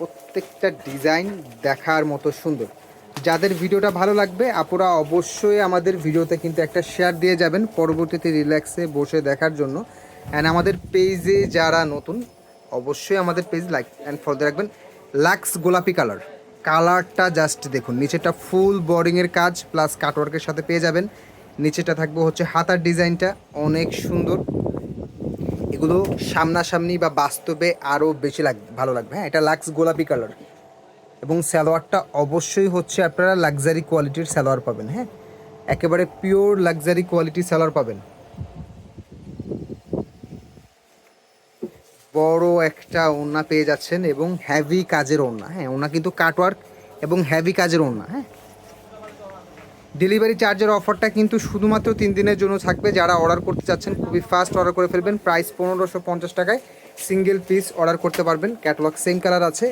প্রত্যেকটা ডিজাইন দেখার মতো সুন্দর। যাদের ভিডিওটা ভালো লাগবে আপুরা অবশ্যই আমাদের ভিডিওতে কিন্তু একটা শেয়ার দিয়ে যাবেন পরবর্তীতে রিল্যাক্সে বসে দেখার জন্য। অ্যান্ড আমাদের পেজে যারা নতুন অবশ্যই আমাদের পেজ লাইক অ্যান্ড ফলো রাখবেন। লাক্স গোলাপি কালারটা জাস্ট দেখুন, নিচেটা ফুল বোর্ডিংয়ের কাজ প্লাস কাটওয়ার্কের সাথে পেয়ে যাবেন। নিচেটা থাকবে হচ্ছে হাতার ডিজাইনটা অনেক সুন্দর। এগুলো সামনাসামনি বা বাস্তবে আরও বেশি ভালো লাগবে। হ্যাঁ, এটা লাক্স গোলাপি কালার এবং সালোয়ারটা অবশ্যই হচ্ছে আপনারা লাক্সারি কোয়ালিটির সালোয়ার পাবেন। হ্যাঁ, একেবারে পিওর লাক্সারি কোয়ালিটির সালোয়ার পাবেন। বড় একটা ওড়না পেয়ে যাচ্ছেন এবং হেভি কাজের ওড়না। হ্যাঁ, ওড়না কিন্তু কাটওয়ার্ক এবং হেভি কাজের ওড়না। হ্যাঁ, ডেলিভারি চার্জের অফারটা কিন্তু শুধুমাত্র 3 দিনের জন্য থাকবে। যারা অর্ডার করতে চাচ্ছেন খুবই ফাস্ট অর্ডার করে ফেলবেন। প্রাইস 1550 টাকায় সিঙ্গেল পিস অর্ডার করতে পারবেন। ক্যাটালগ সেম কালার আছে।